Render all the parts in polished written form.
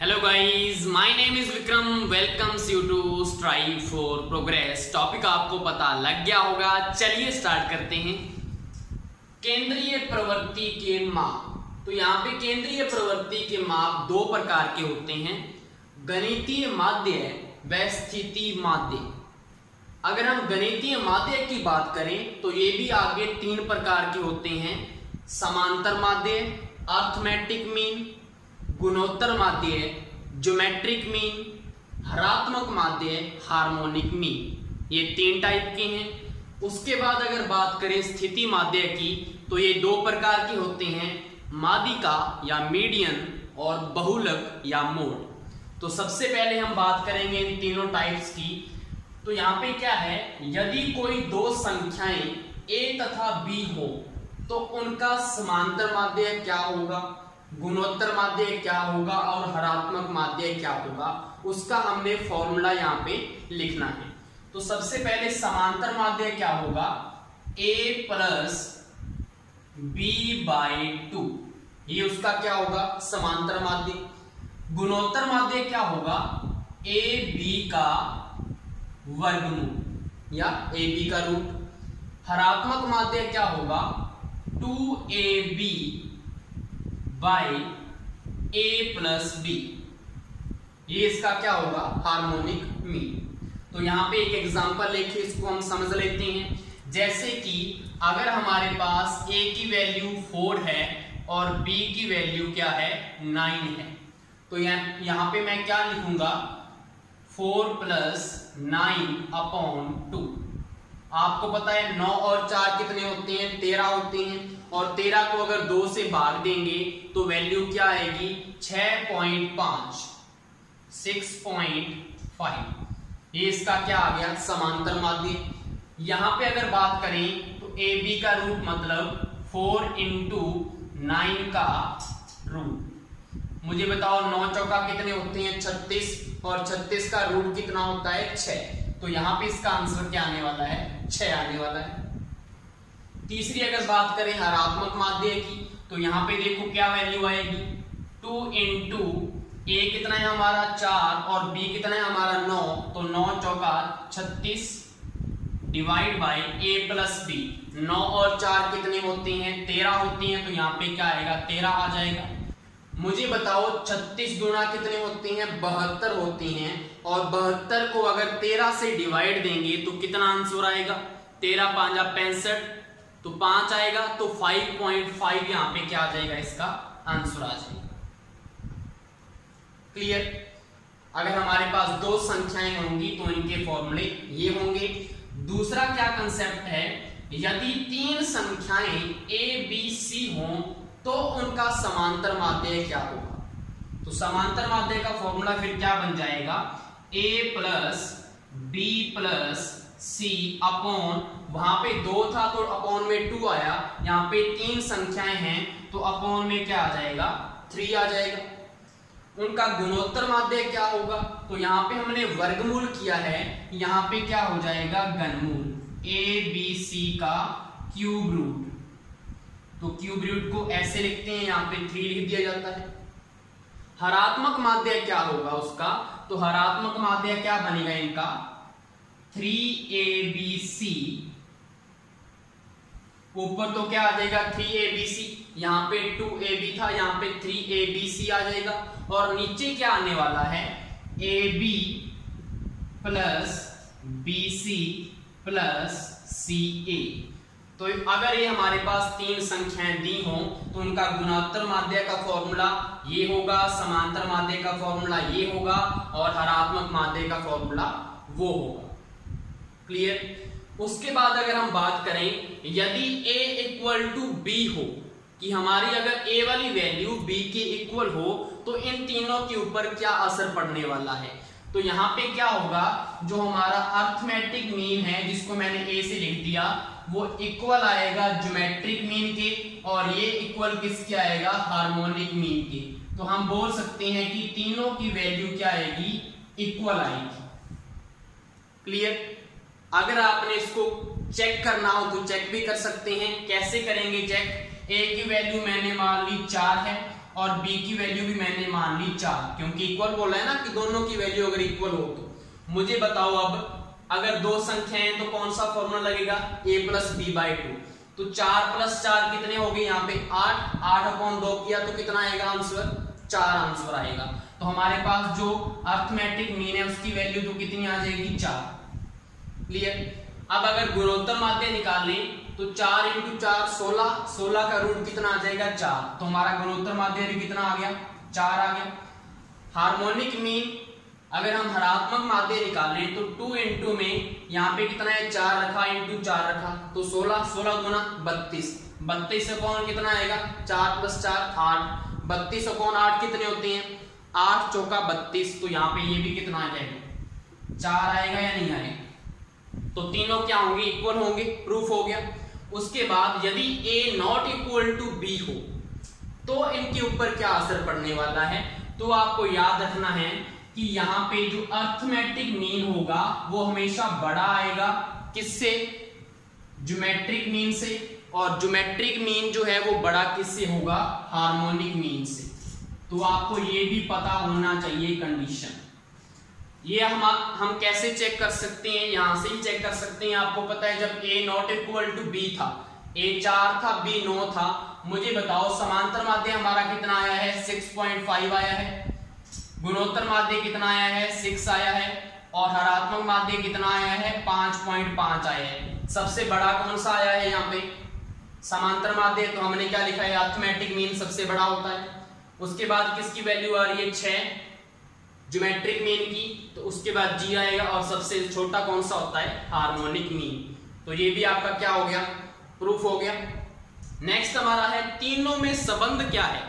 Hello guys, my name is Vikram. Welcomes you to strive for progress. Topic आपको पता लग गया होगा, चलिए स्टार्ट करते हैं। केंद्रीय प्रवृत्ति के माप। तो यहाँ पे केंद्रीय प्रवृत्ति के माप दो प्रकार के होते हैं, गणितीय माध्य व स्थिति माध्य। अगर हम गणितीय माध्य की बात करें तो ये भी आगे तीन प्रकार के होते हैं, समांतर माध्य, अर्थमेटिक मीन, गुणोत्तर माध्य, ज्योमेट्रिक मीन, हरात्मक माध्य, हार्मोनिक मीन। ये तीन टाइप के हैं। उसके बाद अगर बात करें स्थिति माध्य की तो ये दो प्रकार के होते हैं, माध्यिका या मीडियन और बहुलक या मोड। तो सबसे पहले हम बात करेंगे इन तीनों टाइप्स की। तो यहाँ पे क्या है, यदि कोई दो संख्याएं a तथा b हो तो उनका समांतर माध्य क्या होगा, गुणोत्तर माध्य क्या होगा और हरात्मक माध्य क्या होगा, उसका हमने फॉर्मूला यहाँ पे लिखना है। तो सबसे पहले समांतर माध्य क्या होगा, a प्लस b/2, ये उसका क्या होगा, समांतर माध्य। गुणोत्तर माध्य क्या होगा, ab का वर्गमूल या ab का रूट। हरात्मक माध्य क्या होगा, 2ab by a plus b, ये इसका क्या होगा, हार्मोनिक मीन। तो यहाँ पे एक एग्जांपल लेके इसको हम समझ लेते हैं। जैसे कि अगर हमारे पास a की वैल्यू 4 है और b की वैल्यू क्या है, 9 है, तो यहाँ पे मैं क्या लिखूंगा, 4 प्लस 9/2। आपको पता है 9 और 4 कितने होते हैं, 13 होते हैं, और 13 को अगर 2 से भाग देंगे तो वैल्यू क्या आएगी, 6.5, 6.5। ये इसका क्या आ गया, समांतर माध्य। यहां पे अगर बात करें तो AB का रूट मतलब 4 × 9 का रूट। मुझे बताओ 9 चौका कितने होते हैं, 36, और 36 का रूट कितना होता है, 6। तो यहां पे इसका आंसर क्या आने वाला है, 6 आने वाला है। तीसरी अगर बात करें हरात्मक माध्य की तो यहाँ पे देखो क्या वैल्यू आएगी, 2 × a कितना है हमारा, 4, और b कितना है हमारा, 9। तो 9 चौका 36 divide by a plus b। 9 और 4 कितने होते हैं, 13 होती हैं, तो यहाँ पे क्या आएगा, 13 आ जाएगा। मुझे बताओ 36 गुना कितने होते हैं, 72 होते हैं, और 72 को अगर 13 से डिवाइड देंगे तो कितना आंसर आएगा, 13 × 5 = 65, तो 5 आएगा। तो 5.5 यहाँ पे क्या आ जाएगा, इसका आंसर आ जाएगा। क्लियर। अगर हमारे पास दो संख्याएं होंगी तो इनके फॉर्मूले ये होंगे। दूसरा क्या कंसेप्ट है, यदि तीन संख्याएं a b c हों तो उनका समांतर माध्य क्या होगा। तो समांतर माध्य का फॉर्मूला फिर क्या बन जाएगा, a plus b plus c upon, वहां पे 2 था तो अपॉन में 2 आया, यहाँ पे तीन संख्याएं हैं तो अपॉन में क्या आ जाएगा, 3 आ जाएगा। उनका गुणोत्तर माध्य क्या होगा, तो यहाँ पे हमने वर्गमूल किया है, यहाँ पे क्या हो जाएगा, घनमूल, a b c का क्यूब रूट। तो क्यूब रूट को ऐसे लिखते हैं, यहाँ पे 3 लिख दिया जाता है। हरात्मक माध्य क्या होगा उसका, तो हरात्मक माध्य क्या बनेगा इनका, 3abc, ऊपर तो क्या आ जाएगा, 3abc, यहाँ पे 2ab था, यहाँ पे 3abc आ जाएगा, और नीचे क्या आने वाला है, ab plus bc plus ca। तो अगर ये हमारे पास तीन संख्याएं दी हों तो उनका गुणोत्तर माध्य का फॉर्मूला ये होगा, समांतर माध्य का फॉर्मूला ये होगा, और हरात्मक माध्य का फॉर्मूला वो होगा। क्लियर। उसके बाद अगर हम बात करें, यदि a = b हो, कि हमारी अगर a वाली वैल्यू b के इक्वल हो तो इन तीनों के ऊपर क्या असर पड़ने वाला है। तो यहाँ पे क्या होगा, जो हमारा अर्थमेटिक मीन है जिसको मैंने a से लिख दिया, वो इक्वल आएगा ज्योमेट्रिक मीन के, और ये इक्वल किसके आएगा, हार्मोनिक मीन के। तो हम बोल सकते हैं कि तीनों की वैल्यू क्या आएगी, इक्वल आएगी। क्लियर। अगर आपने इसको चेक करना हो तो चेक भी कर सकते हैं। कैसे करेंगे चेक, a की वैल्यू मैंने मान ली 4 है और b की वैल्यू भी मैंने मान ली 4, क्योंकि इक्वल बोला है ना कि दोनों की वैल्यू अगर इक्वल हो तो। मुझे बताओ अब अगर दो संख्याएं तो कौन सा फॉर्मूला लगेगा, a प्लस बी बाई 2। तो 4 प्लस 4 कितने हो गए यहाँ पे 8, 8/2 किया तो कितना आएगा आंसर, 4 आंसर आएगा। तो हमारे पास जो अर्थमेटिक मीन है उसकी वैल्यू तो कितनी आ जाएगी 4। क्लियर। अब अगर गुणोत्तर माध्य निकालें तो 4 × 4 16, 16 का रूट कितना आ जाएगा 4, तो हमारा गुणोत्तर माध्य भी कितना आ गया 4 आ गया। हार्मोनिक मीन अगर हम हरात्मक माध्य निकालें तो 2 × में यहाँ पे कितना है 4 रखा × 4 रखा तो 16, 16 गुना 32, 32 अपॉन कितना आएगा 4 + 4 8, 32 अपॉन 8 कितने होते हैं 8 चौका 32, तो यहाँ पे ये भी कितना आ जाएगा 4 आएगा या नहीं आएगा, तो तीनों क्या होंगे इक्वल होंगे, प्रूफ हो गया। उसके बाद यदि a not equal to b हो तो इनके ऊपर क्या असर पड़ने वाला है, तो आपको याद रखना है कि यहाँ पे जो अर्थमेटिक मीन होगा वो हमेशा बड़ा आएगा किससे, ज्योमेट्रिक मीन से, और ज्योमेट्रिक मीन जो है वो बड़ा किससे होगा, हार्मोनिक मीन से। तो आपको ये भी पता होना चाहिए कंडीशन। ये हम कैसे चेक कर सकते हैं, यहां से ही चेक कर सकते हैं। आपको पता है जब a not equal to b था, a 4 था b 9 था, मुझे बताओ समांतर माध्य हमारा कितना आया है 6.5 आया है, गुणोत्तर माध्य कितना आया है 6 आया है, और हरात्मक माध्य कितना आया है 5.5 आया है। सबसे बड़ा कौन सा आया है यहाँ पे, समांतर माध्य, तो हमने क्या लिखा है अर्थमेटिक मीन सबसे बड़ा होता है। उसके बाद किसकी वैल्यू आ रही है 6 ज्योमेट्रिक मीन की, तो उसके बाद g आएगा, और सबसे छोटा कौन सा होता है हार्मोनिक मीन। तो ये भी आपका क्या हो गया, प्रूफ हो गया। नेक्स्ट हमारा है तीनों में संबंध क्या है।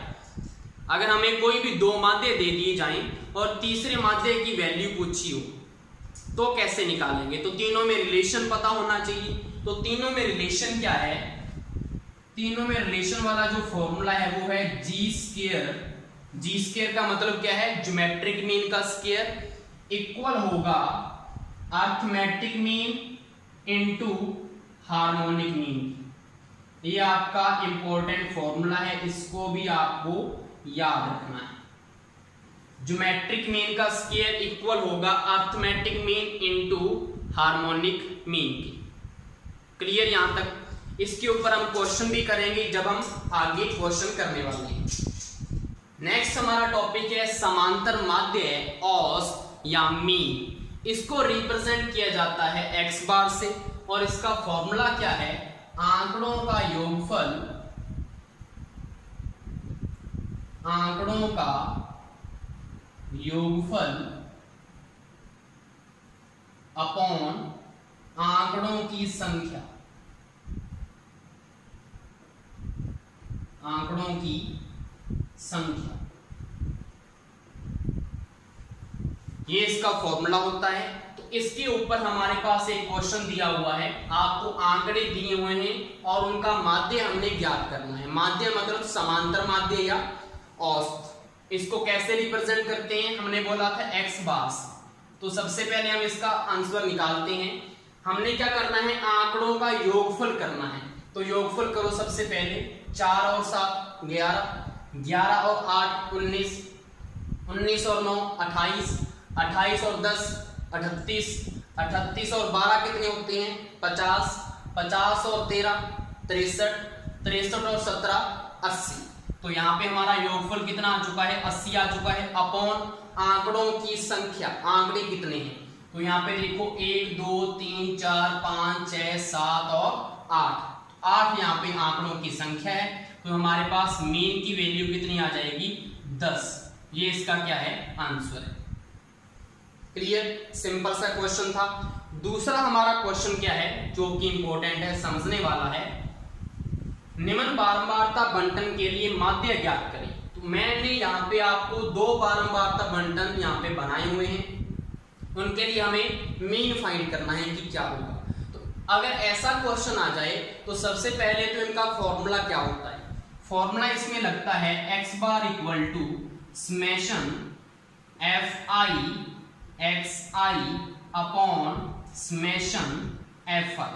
अगर हमें कोई भी दो माध्य दे दिए जाएं और तीसरे माध्य की वैल्यू पूछी हो तो कैसे निकालेंगे, तो तीनों में रिलेशन पता होना चाहिए। तो तीनों में रिलेशन क्या है, तीनों में रिलेशन वाला जो फॉर्मूला है वो है g²। g² का मतलब क्या है, ज्योमेट्रिक मीन का स्क्वायर इक्वल होगा arithmetic mean into harmonic mean. ये आपका इंपॉर्टेंट फॉर्मूला है, इसको भी आपको याद रखना है। ज्योमेट्रिक मीन का स्क्वायर इक्वल होगा arithmetic mean into harmonic mean की। क्लियर यहां तक। इसके ऊपर हम क्वेश्चन भी करेंगे जब हम आगे क्वेश्चन करने वाले हैं। नेक्स्ट हमारा टॉपिक है समांतर माध्य औस या मीन। इसको रिप्रेजेंट किया जाता है x बार से, और इसका फॉर्मूला क्या है, आंकड़ों का योगफल, आंकड़ों का योगफल अपॉन आंकड़ों की संख्या, आंकड़ों की संख्या, ये इसका फॉर्मूला होता है। तो इसके ऊपर हमारे पास एक क्वेश्चन दिया हुआ है, आपको आंकड़े दिए हुए हैं और उनका माध्य हमने ज्ञात करना है। माध्य मतलब समांतर माध्य या औसत। इसको कैसे रिप्रेजेंट करते हैं, हमने बोला था x बार से। तो सबसे पहले हम इसका आंसर निकालते हैं। हमने क्या करना है, आंकड़ों का योगफल करना है। तो योगफल करो सबसे पहले, 4 और 7 11, 11 और 8 19, 19 और 9 28, 28 और 10 38, 38 और 12 कितने होते हैं 50, 50 और 13 63, 63 और 17 80। तो यहाँ पे हमारा योगफल कितना आ चुका है 80 आ चुका है, अपॉन आंकड़ों की संख्या, आंकड़े कितने हैं। तो यहाँ पे देखो 1 2 3 4 5 6 7 और 8 यहाँ पे आंकड़ों की संख्या है। तो हमारे पास मीन की वैल्यू कितनी आ जाएगी 10। ये इसका क्या है आंसर है। क्लियर, सिंपल सा क्वेश्चन था। दूसरा हमारा क्वेश्चन क्या है जो कि इंपॉर्टेंट है, समझने वाला है। निम्न बारंबारता बंटन के लिए माध्य ज्ञात करें। तो मैंने यहाँ पे आपको 2 बारंबारता बंटन यहाँ पे बनाए हुए हैं, उनके लिए हमें मीन फाइंड करना है कि क्या होगा। तो अगर ऐसा क्वेश्चन आ जाए तो सबसे पहले तो इनका फॉर्मूला क्या होता है। फॉर्मूला इसमें लगता है x bar equal to summation fi upon summation fi।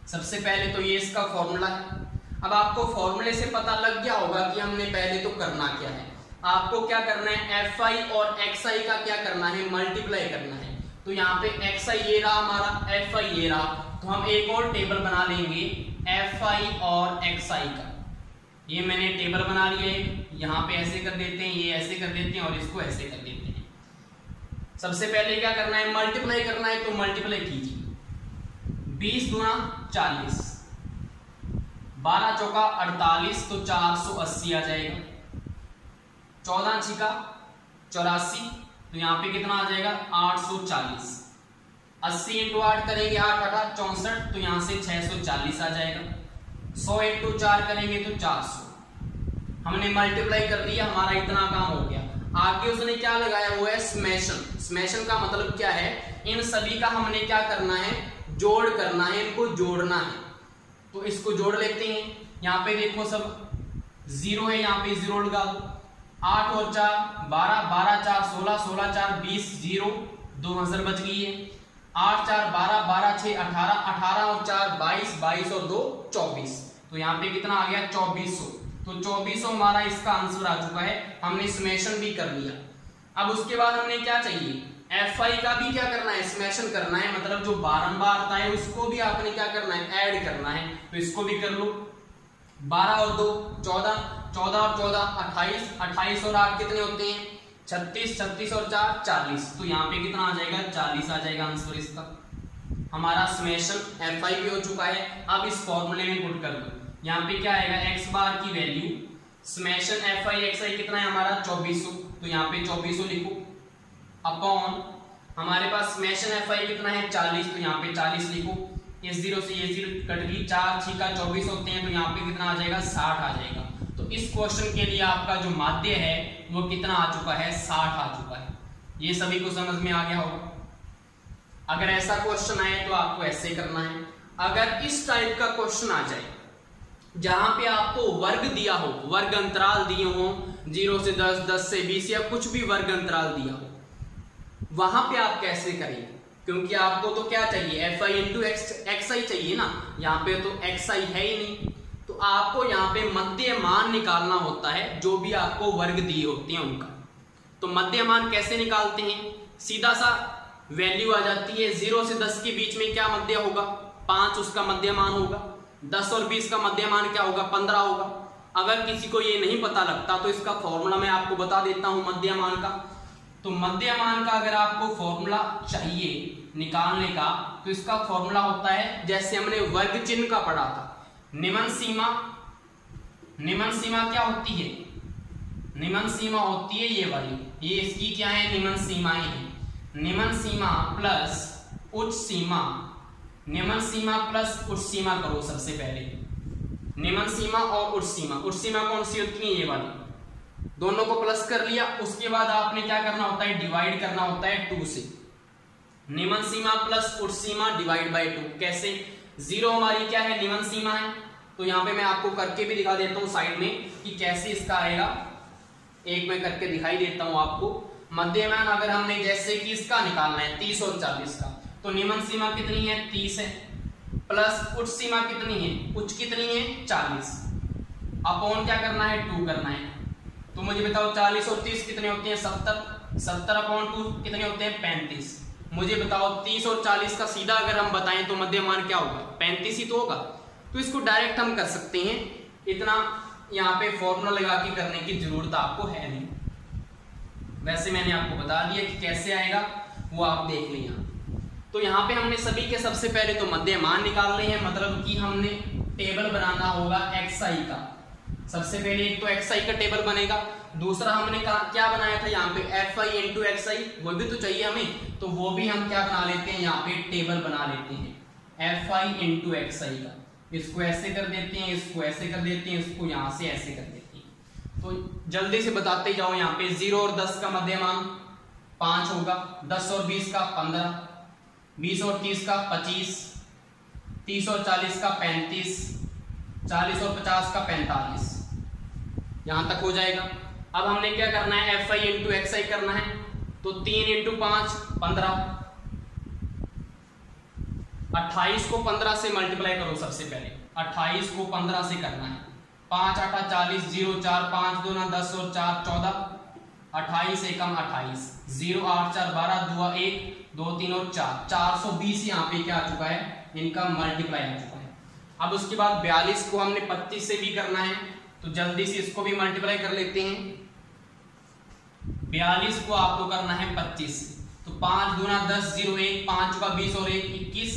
सबसे पहले तो ये इसका फॉर्मूला है। अब आपको फॉर्मूले से पता लग गया होगा कि हमने पहले तो करना क्या है। आपको क्या करना है, fi और xi का क्या करना है, मल्टीप्लाई करना है। तो यहाँ पे xi ये रहा हमारा, fi ये रहा, तो हम एक और टेबल बना लेंगे fi और xi का। ये मैंने टेबल बना लिया है, यहाँ पे ऐसे कर देते हैं, ये ऐसे कर देते हैं और इसको ऐसे कर देते हैं। सबसे पहले क्या करना है, मल्टीप्लाई करना है, तो मल्टीप्लाई कीजिए। 20 दूना 40, 12 चौका 48, तो 480 आ जाएगा। 14 छिका 84, तो यहाँ पे कितना आ जाएगा 840। 80 इंटू 8 करेंगे 8 8 64, तो यहाँ से 640 आ जाएगा। 100 इंटू 4 करेंगे तो 400। हमने मल्टीप्लाई कर दिया, हमारा इतना काम हो गया। आगे उसने क्या लगाया हुआ है, स्मेशन। स्मेशन का मतलब क्या है, इन सभी का हमने क्या करना है, जोड़ करना है, इनको जोड़ना है। तो इसको जोड़ लेते हैं। यहाँ पे देखो सब जीरो है, यहाँ पे जीरो लगा दो। 8 और 4 12, 12 4 16, 16 4 20, 0 2 हजार बच गई है। 8 4 12, 12 6 18, 18 और 4 22, 22 और 2 24, तो यहाँ पे कितना आ गया 2400। तो 2400 हमारा इसका आंसर आ चुका है। हमने समेशन भी कर लिया। अब उसके बाद हमने क्या चाहिए, fi का भी क्या करना है, समेशन करना है, मतलब जो बारंबार आता है उसको भी आपने क्या करना है, ऐड करना है। तो इसको भी कर लो। 12 और 2 14, 14 और 14 28, 28 और 8 कितने होते हैं 36, 36 और 4 40, तो यहाँ पे कितना आ जाएगा 40 आ जाएगा आंसर इसका। हमारा समेशन fi भी हो चुका है। अब इस फॉर्मूले में पुट कर दो। यहाँ पे क्या आएगा, x बार की वैल्यू समेशन fi xi कितना है हमारा 2400, तो यहाँ पे 2400 लिखो अपॉन हमारे पास समेशन fi कितना है 40, तो यहाँ पे 40 लिखो। इस जीरो से ये जीरो कट गई, 4 छिका 24 होते हैं, तो यहाँ पे कितना आ जाएगा 60 आ जाएगा। तो इस क्वेश्चन के लिए आपका जो माध्य है वो कितना आ चुका है 60 आ चुका है। ये सभी को समझ में आ गया होगा। अगर ऐसा क्वेश्चन आए तो आपको ऐसे करना है। अगर इस टाइप का क्वेश्चन आ जाए जहां पे आपको वर्ग दिया हो, वर्ग अंतराल दिए हो 0 से 10, 10 से 20 या कुछ भी वर्ग अंतराल दिया हो, वहां पे आप कैसे करेंगे, क्योंकि आपको तो क्या चाहिए fi इंटू xi चाहिए ना, यहाँ पे तो xi है ही नहीं। तो आपको यहाँ पे मध्य मान निकालना होता है, जो भी आपको वर्ग दिए होते हैं उनका। तो मध्य मान कैसे निकालते हैं, सीधा सा वैल्यू आ जाती है 0 से 10 के बीच में क्या मध्य होगा 5, उसका मध्य मान होगा। 10 और 20 का मध्य मान क्या होगा 15 होगा। अगर किसी को ये नहीं पता लगता तो इसका फॉर्मूला मैं आपको बता देता हूं मध्य मान का। तो मध्य मान का अगर आपको फॉर्मूला चाहिए निकालने का, तो इसका फॉर्मूला होता है, जैसे हमने वर्ग चिन्ह का पढ़ा था, निम्न सीमा। निम्न सीमा क्या होती है, निम्न सीमा होती है ये वाली, ये इसकी क्या है निम्न सीमाएं हैं। निम्न सीमा प्लस उच्च सीमा, निम्न सीमा प्लस उच्च सीमा करो सबसे पहले। निम्न सीमा और उच्च सीमा, उच्च सीमा कौन सी होती है ये वाली, दोनों को प्लस कर लिया। उसके बाद आपने क्या करना होता है, डिवाइड करना होता है 2 से। निम्न सीमा प्लस उच्च सीमा डिवाइड बाय 2 कैसे, 0 हमारी क्या है निम्न सीमा है, तो यहाँ पे मैं आपको करके भी दिखा देता हूँ साइड में कि कैसे इसका आएगा। एक मैं करके दिखाई देता हूँ आपको। मध्यमान अगर हमने जैसे कि इसका निकालना है 30 और 40 का, तो निम्न सीमा कितनी है 30 है, प्लस उच्च सीमा कितनी है, उच्च कितनी है 40, अपॉन क्या करना है 2 करना है। तो मुझे बताओ 40 और 30 कितने होते हैं 70, 70 अपॉन 2 कितने होते हैं 35। मुझे बताओ 30 और 40 का सीधा अगर हम बताएं तो मध्यमान क्या होगा 35 ही तो होगा। तो इसको डायरेक्ट हम कर सकते हैं, इतना यहाँ पे फॉर्मूला लगा के करने की जरूरत आपको है नहीं। वैसे मैंने आपको बता दिया कि कैसे आएगा, वो आप देख लिया। तो यहाँ पे हमने सभी के सबसे पहले तो मध्य मान निकालने हैं, मतलब कि हमने टेबल बनाना होगा xi का। सबसे पहले एक तो xi का टेबल बनेगा, दूसरा हमने क्या बनाया था यहाँ पे fi इंटू xi, वो भी तो चाहिए हमें, तो वो भी हम क्या बना लेते हैं यहाँ पे टेबल बना लेते हैं fi इंटू xi का। इसको ऐसे कर देते हैं, इसको ऐसे कर देते हैं, इसको यहाँ से ऐसे कर देते हैं। तो जल्दी से बताते जाओ, यहाँ पे 0 और 10 का मध्यमान 5 होगा, 10 और 20 का 15, 20 और 30 का 25, 30 और 40 का 35, 40 और 50 का 45, यहां तक हो जाएगा। अब हमने क्या करना है fi इंटू xi करना है, तो 3 इंटू 5 15, 28 को 15 से मल्टीप्लाई करो सबसे पहले, 28 को 15 से करना है। 5 8 40, 0 4 5 2 10 और 4 14, 28 एकम 28, 0 8 4 12 2 1 2 3 और 4, 420 यहाँ पे क्या आ चुका है, इनका मल्टीप्लाई आ चुका है। अब उसके बाद 42 को हमने 25 से भी करना है, तो जल्दी से इसको भी मल्टीप्लाई कर लेते हैं। 42 को आपको करना है 25 से, तो 5 दूना 10, 0 1 5 चौका 20 और 1 21,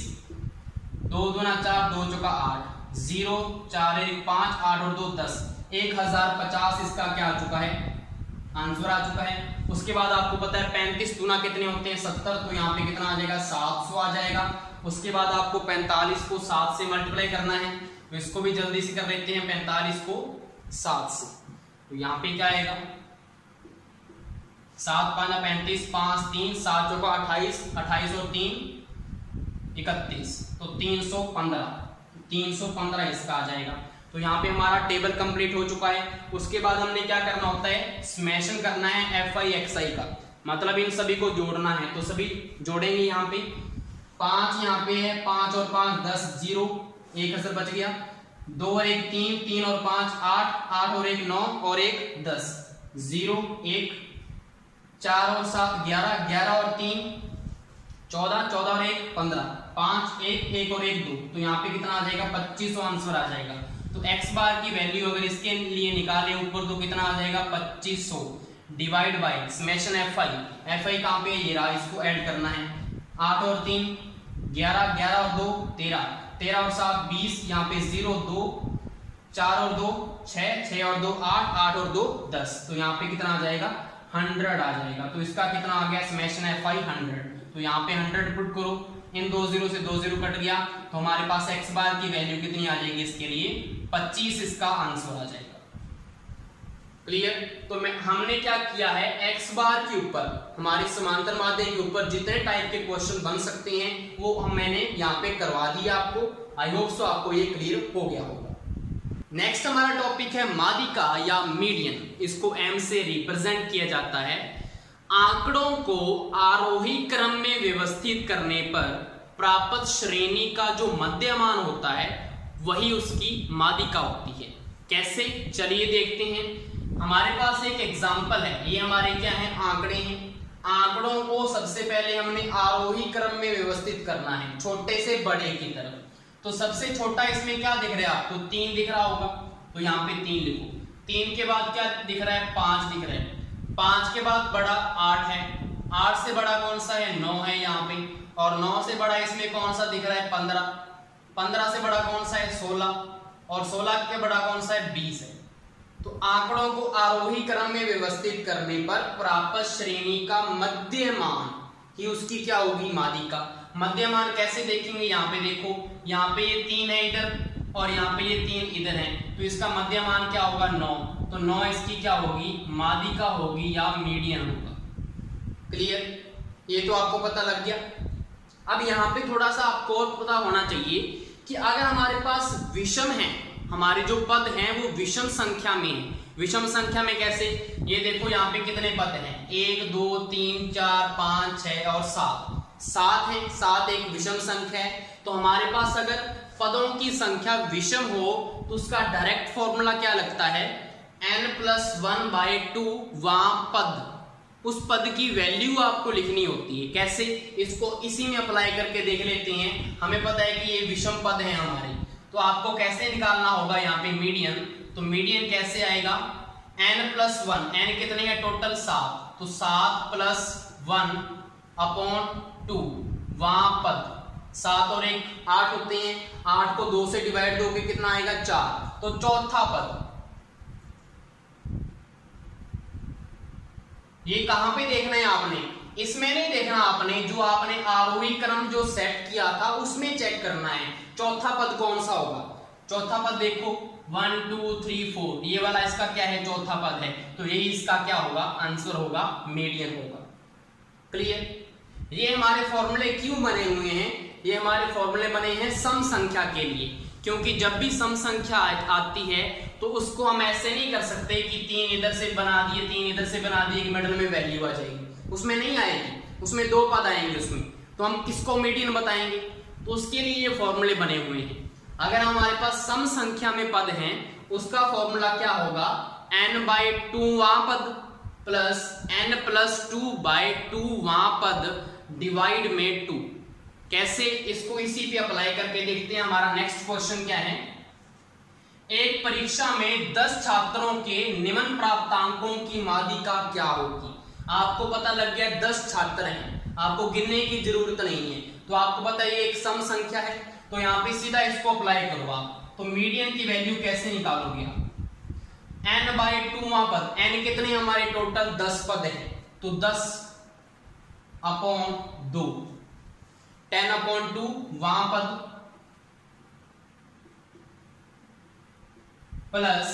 2 दूना 4 2 चौका 8, 0 4 1 5 8 और 2 10, 1050 इसका क्या आ चुका है, आंसर आ चुका है। उसके बाद आपको पता है 35 दूना कितने होते हैं 70, तो यहाँ पे कितना आ जाएगा 700 आ जाएगा। उसके बाद आपको 45 को 7 से मल्टीप्लाई करना है, तो इसको भी जल्दी से कर लेते हैं। 45 को 7 से, तो यहाँ पे क्या आएगा 7 5 35, 5 3 7 चौका 28, 28 और 3 31, तो 315 इसका आ जाएगा। तो यहाँ पे हमारा टेबल कंप्लीट हो चुका है। उसके बाद हमने क्या करना होता है, समेशन करना है fi xi का, मतलब इन सभी को जोड़ना है। तो सभी जोड़ेंगे, यहाँ पे 5 यहाँ पे है, 5 और 5 10, 0 1 असर बच गया, 2 और 1 3, 3 और 5 8, 8 और 1 9 और 1 10, 0 1 4 और 7 11, 11 और 3 14, 14 और 1 15, 5 1 1 और 1 2, तो यहाँ पे कितना आ जाएगा 2500 आंसर आ जाएगा। तो x बार की वैल्यू अगर इसके लिए निकाले ऊपर, तो कितना आ जाएगा 2500 डिवाइड बाय समेशन fi कहाँ पे ये रहा, इसको ऐड करना है। 8 और 3 11, 11 और 2 13, 13 और 7 20, यहाँ पे 0 2 4 और 2 6, 6 और 2 8, 8 और 2 10, तो यहाँ पे कितना आ जाएगा 100 आ जाएगा। तो इसका कितना आ गया समेशन fi 100, तो यहाँ पे 100 पुट करो, इन 2 0 से 2 0 कट गया, तो हमारे पास x बार की वैल्यू कितनी आ जाएगी इसके लिए 25 इसका आंसर आ जाएगा। क्लियर। तो हमने क्या किया है, x बार के ऊपर हमारी समांतर माध्यम के ऊपर जितने टाइप के क्वेश्चन बन सकते हैं वो मैंने यहाँ पे करवा दिया आपको। आई होप सो आपको ये क्लियर हो गया होगा। नेक्स्ट हमारा टॉपिक है माध्यिका या मीडियन। इसको m से रिप्रेजेंट किया जाता है। आंकड़ों को आरोही क्रम में व्यवस्थित करने पर प्राप्त श्रेणी का जो मध्यमान होता है वही उसकी माध्यिका होती है। कैसे, चलिए देखते हैं। हमारे पास एक एग्जांपल है, ये हमारे क्या है आंकड़े हैं। आंकड़ों को सबसे पहले हमने आरोही क्रम में व्यवस्थित करना है, छोटे से बड़े की तरफ। तो सबसे छोटा इसमें क्या दिख रहा है आपको, 3 दिख रहा होगा, तो यहाँ पे 3 लिखो। 3 के बाद क्या दिख रहा है, 5 दिख रहा है। 5 के बाद बड़ा 8 है, 8 से बड़ा कौन सा है, 9 है यहाँ पे, और 9 से बड़ा इसमें कौन सा दिख रहा है, 15। 15 से बड़ा कौन सा है, 16, और 16 के बड़ा कौन सा है, 20 है। तो आंकड़ों को आरोही क्रम में व्यवस्थित करने पर प्राप्त श्रेणी का मध्यमान ही उसकी क्या होगी, माध्यिका। मध्यमान कैसे देखेंगे, यहाँ पे देखो, यहाँ पे ये 3 है इधर और यहाँ पे ये 3 इधर है, तो इसका मध्यमान क्या होगा, 9। तो 9 इसकी क्या होगी, माध्यिका होगी या मीडियन होगा। क्लियर, ये तो आपको पता लग गया। अब यहाँ पे थोड़ा सा आपको और पता होना चाहिए कि अगर हमारे पास विषम है, हमारे जो पद हैं वो विषम संख्या में है। विषम संख्या में कैसे, ये देखो यहाँ पे कितने पद हैं, 1 2 3 4 5 6 और 7 है। 7 एक विषम संख्या है। तो हमारे पास अगर पदों की संख्या विषम हो तो उसका डायरेक्ट फॉर्मूला क्या लगता है, n+1/2 वहां पद, उस पद की वैल्यू आपको लिखनी होती है। कैसे, इसको इसी में अप्लाई करके देख लेते हैं। हमें पता है कि ये विषम पद है हमारे, तो आपको कैसे निकालना होगा यहाँ पे मीडियन। तो मीडियन कैसे आएगा, n+1, n कितने हैं टोटल 7, तो 7+1/2 वहां पद, 7 और 1 8 होते हैं, 8 को 2 से डिवाइड दोगे कितना आएगा, 4, तो चौथा पद। ये कहां पे देखना है आपने, इसमें नहीं देखना आपने, जो आपने आरोही क्रम जो सेट किया था उसमें चेक करना है चौथा पद कौन सा होगा। चौथा पद देखो 1 2 3 4, ये वाला इसका क्या है, चौथा पद है, तो यही इसका क्या होगा, आंसर होगा, मीडियन होगा। क्लियर। ये हमारे फॉर्मूले क्यों बने हुए हैं, ये हमारे फॉर्मूले बने हैं सम संख्या के लिए, क्योंकि जब भी सम संख्या आती है तो उसको हम ऐसे नहीं कर सकते कि 3 इधर से बना दिए 3 इधर से बना दिए, मिडल में वैल्यू आ जाएगी, उसमें नहीं आएगी, उसमें 2 पद आएंगे उसमें, तो हम किसको मीडियन बताएंगे। तो उसके लिए ये फॉर्मूले बने हुए हैं। अगर हमारे पास सम संख्या में पद हैं उसका फॉर्मूला क्या होगा, n/2 वहां पद प्लस n+2/2 वहां पद डिवाइड में 2। कैसे, इसको इसी पे अप्लाई करके देखते हैं। हमारा नेक्स्ट क्वेश्चन क्या है, एक परीक्षा में 10 छात्रों के निम्न प्राप्तांकों की माध्यिका क्या होगी। आपको पता लग गया 10 छात्र हैं, आपको गिनने की जरूरत नहीं है, तो आपको पता है ये एक सम संख्या है, तो यहाँ पे सीधा इसको अप्लाई करो आप। तो मीडियन की वैल्यू कैसे निकालोगे आप, n/2 वहां पद, n कितने हमारे टोटल 10 पद है, तो 10/2, 10/2 वहां पद प्लस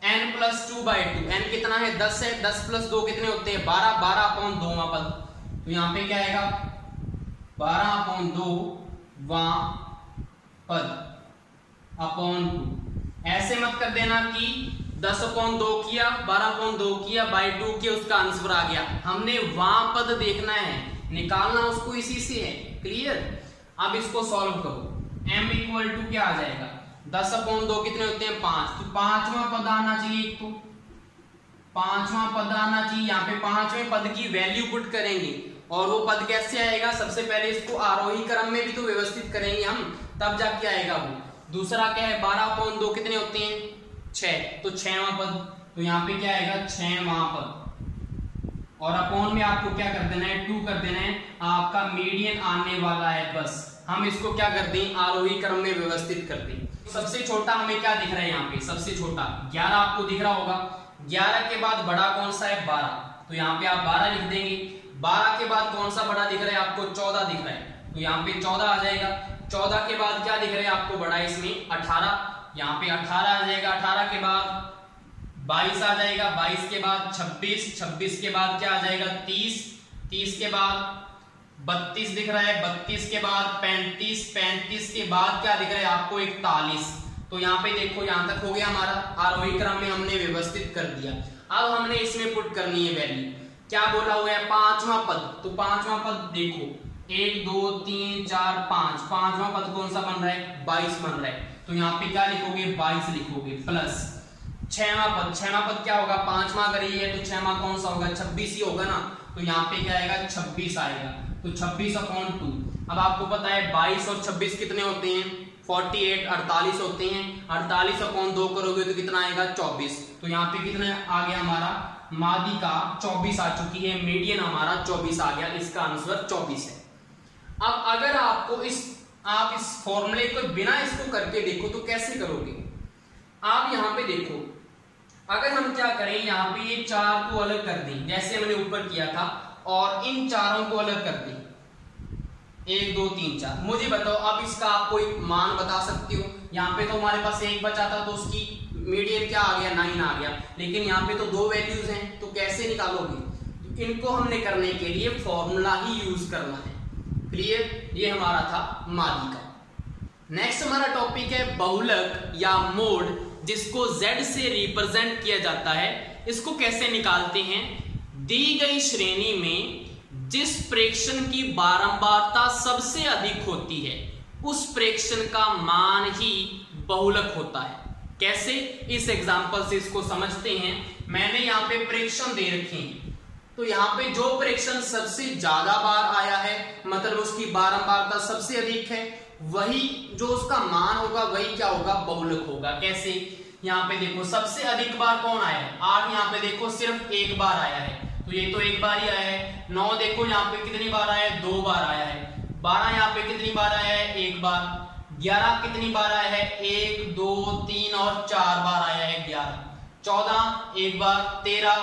n+2/2, n कितना है 10 है, 10 + 2 कितने होते हैं 12, 12/2 वहां पद, तो यहाँ पे क्या आएगा 12/2 वहां पद अपॉन 2। ऐसे मत कर देना कि 10/2 किया, 12/2 किया, बाई 2 किया, उसका आंसर आ गया। हमने वहां पद देखना है, निकालना उसको इसी से है। क्लियर। अब इसको सॉल्व करो, m = क्या आ जाएगा 10/2 कितने होते हैं 5, तो पांचवा पद आना चाहिए, तो पांचवा पद आना चाहिए। यहाँ पे पांचवें पद की वैल्यू पुट करेंगे, और वो पद कैसे आएगा, सबसे पहले इसको आरोही क्रम में भी तो व्यवस्थित करेंगे हम, तब जाके आएगा वो। दूसरा क्या है 12/2 कितने होते हैं 6, तो 6वां पद, तो यहाँ पे क्या आएगा 6वां पद, और अपॉन में आपको क्या कर देना है 2 कर देना है, आपका मीडियन आने वाला है। बस हम इसको क्या कर दें आरोही क्रम में व्यवस्थित कर दें। सबसे छोटा हमें क्या दिख रहा है यहाँ पे, सबसे छोटा 11 आपको दिख रहा होगा। 11 के बाद बड़ा कौन सा है 12, तो यहाँ पे आप 12 लिख देंगे। 12 के बाद कौन सा बड़ा दिख रहा है आपको 14 दिख रहा है, तो यहाँ पे 14 आ जाएगा। 14 के बाद क्या दिख रहा है आपको बड़ा इसमें 18, यहाँ पे 18 आ जाएगा। 18 के बाद 22 आ जाएगा, 22 के बाद 26, 26 के बाद क्या आ जाएगा 30, 30 के बाद 32 दिख रहा है, 32 के बाद 35, 35 के बाद क्या दिख रहा है आपको 41। तो यहाँ पे देखो यहाँ तक हो गया हमारा, आरोही क्रम में हमने व्यवस्थित कर दिया। अब हमने इसमें पुट करनी है वैल्यू, क्या बोला हुआ है पांचवा पद, तो पांचवा पद देखो 1 2 3 4 5, पांचवा पद कौन सा बन रहा है 22 बन रहा है, तो यहाँ पे क्या लिखोगे 22 लिखोगे, प्लस 6वां पद, 6वां पद क्या होगा 5वां अगर ये है तो 6वां कौन सा होगा 26 ही होगा ना, तो यहाँ पे क्या आएगा 26 आएगा, तो 26/2। अब आपको पता है 22 और 26 कितने होते हैं 48, 48 होते हैं। 48/2 करोगे तो कितना आएगा 24, तो यहाँ पे कितना आ गया हमारा माध्यिका 24 आ चुकी है, मीडियन हमारा 24 आ गया, इसका आंसर 24 है। अब अगर आपको आप इस फॉर्मूले को बिना इसको करके देखो तो कैसे करोगे, आप यहाँ पे देखो, अगर हम क्या करें यहाँ पे ये 4 को अलग कर दें जैसे मैंने ऊपर किया था, और इन चारों को अलग कर दें 1 2 3 4। मुझे बताओ अब इसका आप कोई मान बता सकते हो, यहाँ पे तो हमारे पास 1 बचा था तो उसकी मीडियन क्या आ गया 9 आ गया, लेकिन यहाँ पे तो 2 वैल्यूज हैं, तो कैसे निकालोगे, तो इनको हमने करने के लिए फॉर्मूला ही यूज करना है। क्लियर, ये हमारा था माध्यिका। नेक्स्ट हमारा टॉपिक है बहुलक या मोड, जिसको Z से रिप्रेजेंट किया जाता है। इसको कैसे निकालते हैं, दी गई श्रेणी में जिस प्रेक्षण की बारंबारता सबसे अधिक होती है उस प्रेक्षण का मान ही बहुलक होता है। कैसे, इस एग्जांपल से इसको समझते हैं। मैंने यहाँ पे प्रेक्षण दे रखे हैं, तो यहाँ पे जो प्रेक्षण सबसे ज्यादा बार आया है मतलब उसकी बारंबारता सबसे अधिक है, वही जो उसका मान होगा वही क्या होगा बहुलक होगा। कैसे, यहाँ पे देखो सबसे अधिक बार कौन आया है 8, यहाँ पे देखो सिर्फ 1 बार आया है, तो ये तो 1 बार ही आया है। 9 देखो यहाँ पे कितनी बार आया है 2 बार आया है। 12 यहाँ पे कितनी बार आया है 1 बार। 11 कितनी बार आया है 1 2 3 और 4 बार आया है 11। 14 1 बार, 13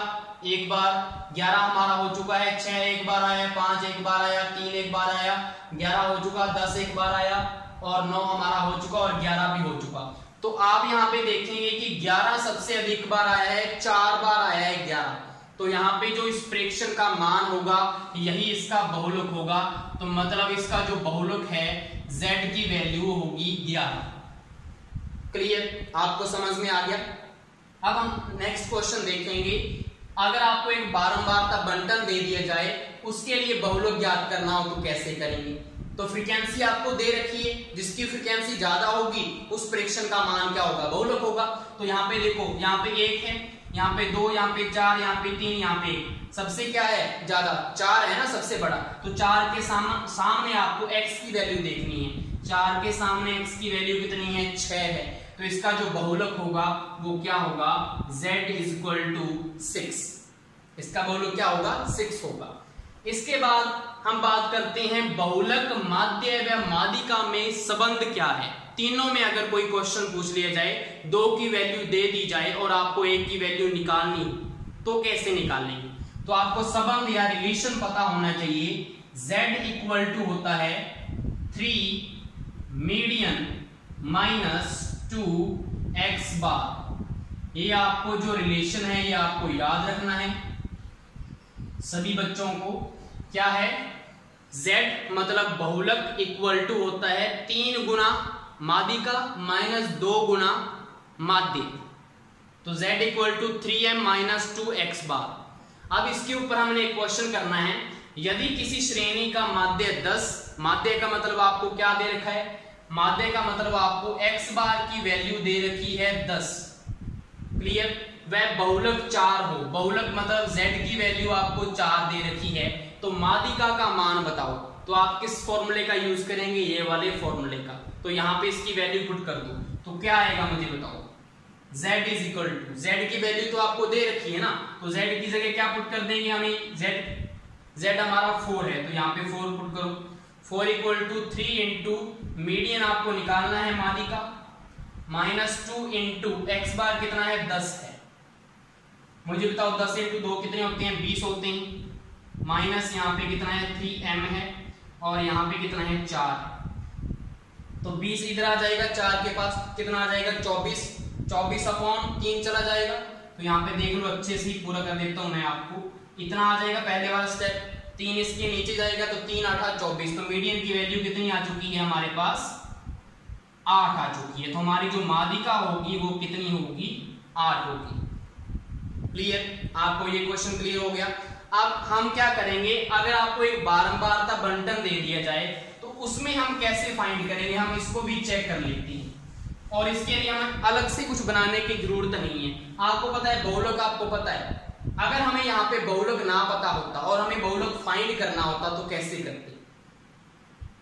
1 बार, 11 हमारा हो चुका है, 6 1 बार आया, 5 1 बार आया, 3 1 बार आया, 11 हो चुका, 10 1 बार आया, और 9 हमारा हो चुका, और 11 भी हो चुका। तो आप यहाँ पे देखेंगे कि 11 सबसे अधिक बार आया है, 4 बार आया है 11, तो यहाँ पे जो इस प्रेक्षण का मान होगा यही इसका बहुलक होगा। तो मतलब इसका जो बहुलक है Z की वैल्यू होगी 11। क्लियर, आपको समझ में आ गया। अब हम नेक्स्ट क्वेश्चन देखेंगे। अगर आपको एक बारंबारता बंटन दे दिया जाए उसके लिए बहुलक ज्ञात करना हो तो कैसे करेंगे। तो फ्रीक्वेंसी आपको दे रखी है, जिसकी फ्रीक्वेंसी ज्यादा होगी उस प्रेक्षण का मान क्या होगा, बहुलक होगा। तो यहाँ पे देखो, यहाँ पे 1 है, यहाँ पे 2, यहाँ पे 4, यहाँ पे 3, यहाँ पे 1, सबसे क्या है ज्यादा, 4 है ना सबसे बड़ा। तो 4 के सामने आपको x की वैल्यू देखनी है। 4 के सामने x की वैल्यू कितनी है, 6 है। तो इसका जो बहुलक होगा वो क्या होगा, z = 6। इसका बहुलक क्या होगा, 6 होगा। इसके बाद हम बात करते हैं बहुलक माध्य व मादिका में संबंध क्या है। तीनों में अगर कोई क्वेश्चन पूछ लिया जाए, 2 की वैल्यू दे दी जाए और आपको 1 की वैल्यू निकालनी, तो कैसे निकालेंगे। तो आपको संबंध या रिलेशन पता होना चाहिए। z = होता है 3 मीडियन माइनस 2x बार। ये आपको जो रिलेशन है ये आपको याद रखना है सभी बच्चों को। क्या है, z मतलब बहुलक इक्वल टू होता है 3 गुना मादिका माइनस 2 गुना माध्य। तो z = 3m माइनस 2x बार। अब इसके ऊपर हमने एक क्वेश्चन करना है। यदि किसी श्रेणी का माध्य 10, माध्य का मतलब आपको क्या दे रखा है, माध्य का मतलब आपको x बार की वैल्यू दे रखी है 10, क्लियर। वह बहुलक 4 हो, बहुलक मतलब z की वैल्यू आपको 4 दे रखी है, तो मादिका का मान बताओ। तो आप किस फॉर्मूले का यूज करेंगे, ये वाले फॉर्मूले का। तो यहाँ पे इसकी वैल्यू पुट कर दो, तो क्या आएगा मुझे बताओ। z की वैल्यू तो आपको दे रखी है ना, तो z की जगह क्या पुट कर देंगे हमें, z हमारा 4 है, तो यहाँ पे 4 पुट करो। 4 = 3 इंटू मीडियन आपको निकालना है मादिका, माइनस 2 इंटू x बार कितना है, 10 है। मुझे बताओ 10 इंटू 2 कितने होते हैं, 20 होते हैं। माइनस यहाँ पे कितना है, 3m है, और यहाँ पे कितना है, 4। तो 20 इधर आ जाएगा, 4 के पास कितना आ जाएगा, 24/3 चला जाएगा। तो यहाँ पे देख लो, अच्छे से ही पूरा कर देता हूँ मैं आपको। इतना आ जाएगा पहले वाला स्टेप, 3 इसके नीचे जाएगा, तो 3 8 24। तो मीडियन की वैल्यू कितनी आ चुकी है हमारे पास, 8 आ चुकी है। तो हमारी जो मादिका होगी वो कितनी होगी, 8 होगी। क्लियर, आपको ये क्वेश्चन क्लियर हो गया। अब हम क्या करेंगे, अगर आपको एक बारंबारता बंटन दे दिया जाए तो उसमें हम कैसे फाइंड करेंगे, हम इसको भी चेक कर लेते हैं। और इसके लिए हमें अलग से कुछ बनाने की जरूरत नहीं है। आपको पता है बहुलक, आपको पता है। अगर हमें यहाँ पे बहुलक ना पता होता और हमें बहुलक फाइंड करना होता तो कैसे करते।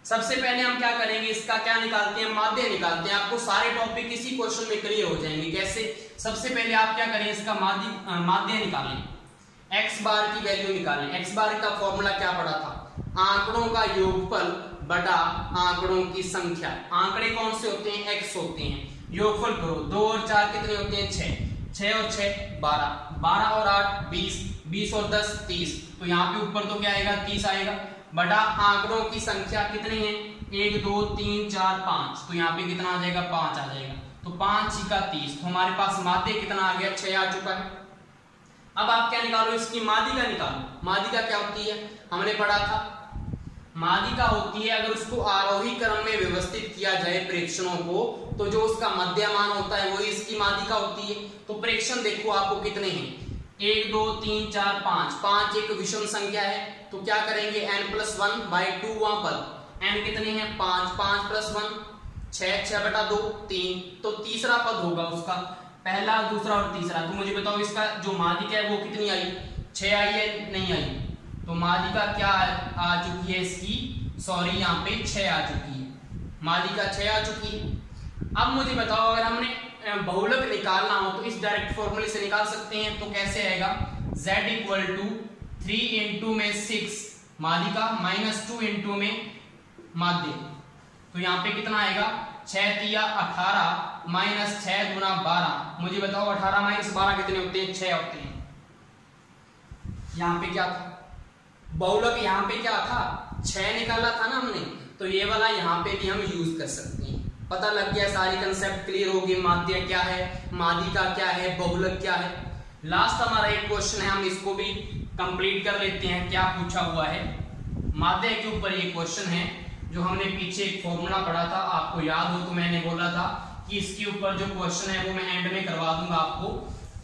सबसे पहले हम क्या करेंगे, इसका क्या निकालते हैं, माध्य निकालते हैं। आपको सारे टॉपिक इसी क्वेश्चन में क्लियर हो जाएंगे। कैसे, सबसे पहले आप क्या करें, इसका माध्य निकालें, x बार की वैल्यू निकालें। x बार का फॉर्मूला क्या पढ़ा था, आंकड़ों का योगफल बटा आंकड़ों की संख्या। आंकड़े कौन से होते हैं, x होते हैं। योगफल करो, 2 और 4 कितने होते हैं, 6। 6 और 6 12, 12 और 8 20, 20 और 10 30। तो यहाँ पे ऊपर तो क्या आएगा, 30 आएगा, बटा आंकड़ों की संख्या कितनी है, 1 2 3 4 5। तो यहाँ पे कितना आ जाएगा, 5 आ जाएगा। तो 5 का 30। तो हमारे पास माध्य कितना आ गया, 6 आ चुका है। अब आप क्या निकालो, इसकी मादिका निकालो। मादिका क्या होती है, हमने पढ़ा था, मादिका होती है अगर उसको आरोही क्रम में व्यवस्थित किया जाए प्रेक्षणों को, तो जो उसका मध्यमान होता है वही इसकी मादिका होती है। तो प्रेक्षण देखो आपको कितने हैं, 1 2 3 4 5। 5 एक विषम संख्या है, तो क्या करेंगे, n+1/2 वहां पर n कितने हैं, 5, 5 + 1 6, 6/2 3। तो तीसरा पद होगा उसका, पहला दूसरा और तीसरा। तो मुझे बताओ इसका जो मादिका है वो कितनी आई, 6 आई है, नहीं आई। तो मादिका क्या आ चुकी है इसकी, सॉरी यहाँ पे 6 आ चुकी है, मादिका 6 आ चुकी है। अब मुझे बताओ अगर हमने बहुलक निकालना हो तो इस डायरेक्ट फॉर्मूले से निकाल सकते हैं। तो कैसे आएगा, z = 3 इंटू में 6 मादिका माइनस 2 इंटू में माध्य। तो यहाँ पे कितना आएगा, 6 3 18 माइनस 6 गुना 12। मुझे बताओ 18 माइनस 12 कितने होते हैं, 6 होते हैं। यहाँ पे क्या था, बहुलक यहाँ पे क्या था, 6 निकाला था ना हमने, तो ये वाला यहाँ पे भी हम यूज कर सकते हैं। पता लग गया, सारी कंसेप्ट क्लियर हो गई, माध्य क्या है, मादिका क्या है, बहुलक क्या है। लास्ट हमारा एक क्वेश्चन है, हम इसको भी कंप्लीट कर लेते हैं। क्या पूछा हुआ है, माध्य के ऊपर ये क्वेश्चन है जो हमने पीछे एक फॉर्मूला पढ़ा था, आपको याद हो तो मैंने बोला था कि इसके ऊपर जो क्वेश्चन है वो मैं एंड में करवा दूंगा आपको।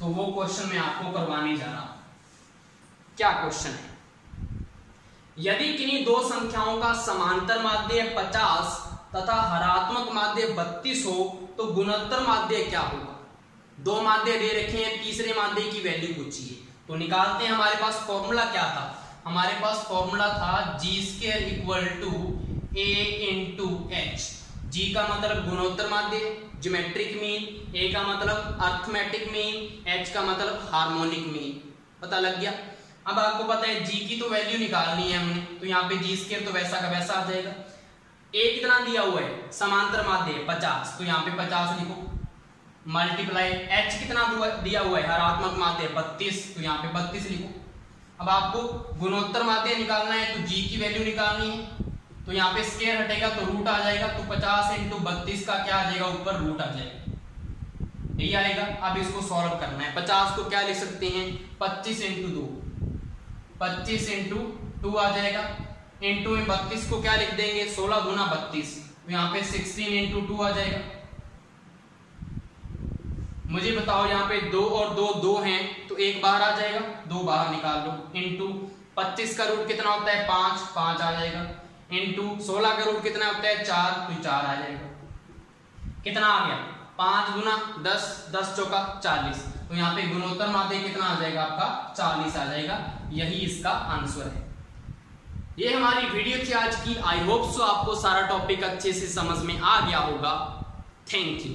तो वो क्वेश्चन मैं आपको करवाने जा रहा हूं। क्या क्वेश्चन है, यदि किन्हीं दो संख्याओं का समांतर माध्य 50 तथा हरात्मक माध्य 32 हो तो गुणोत्तर माध्य क्या होगा। दो माध्य दे रखे हैं, तीसरे माध्य की वैल्यू पूछिए, तो निकालते हैं। हमारे पास फॉर्मूला क्या था, हमारे पास फॉर्मूला था g² equal to a into H. G का मतलब गुणोत्तर माध्य, ज्योमेट्रिक मीन, ए का मतलब अर्थमेटिक मीन, एच का मतलब हार्मोनिक मीन। पता लग गया। अब आपको पता है जी की तो वैल्यू निकालनी है हमने, तो यहाँ पे g² तो वैसा का वैसा आ जाएगा। ए कितना दिया हुआ है, समांतर माध्य 50, तो यहाँ पे 50 लिखो, मल्टीप्लाई एच कितना दिया हुआ है, हरात्मक माध्य 32, तो यहाँ पे 32 लिखो। अब आपको गुणोत्तर माध्य निकालना है तो जी की वैल्यू निकालनी है, तो यहाँ पे स्क्वायर हटेगा तो रूट आ जाएगा, तो 50 इंटू 32 का क्या आ जाएगा, ऊपर रूट आ जाएगा, यही आएगा। अब इसको सॉल्व करना है। 50 को क्या लिख सकते हैं, 25 इंटू 2, 25 इंटू 2 आ जाएगा, इंटू में 32 को क्या लिख देंगे, 16 गुना 32, तो यहाँ पे 16 इंटू 2 आ जाएगा। मुझे बताओ यहाँ पे 2 और 2 2 हैं, तो एक बाहर आ जाएगा, 2 बाहर निकाल लो, इंटू 25 का रूट कितना होता है 5, 5 आ जाएगा, इंटू 16 का रूट कितना होता है 4, तो 4 आ जाएगा। कितना आ गया, 5 गुना 10, 10 चौका 40, तो यहाँ पे गुणोत्तर माध्य कितना आ जाएगा आपका, 40 आ जाएगा। यही इसका आंसर है। ये हमारी वीडियो थी आज की। आई होप सो आपको सारा टॉपिक अच्छे से समझ में आ गया होगा। Thank you.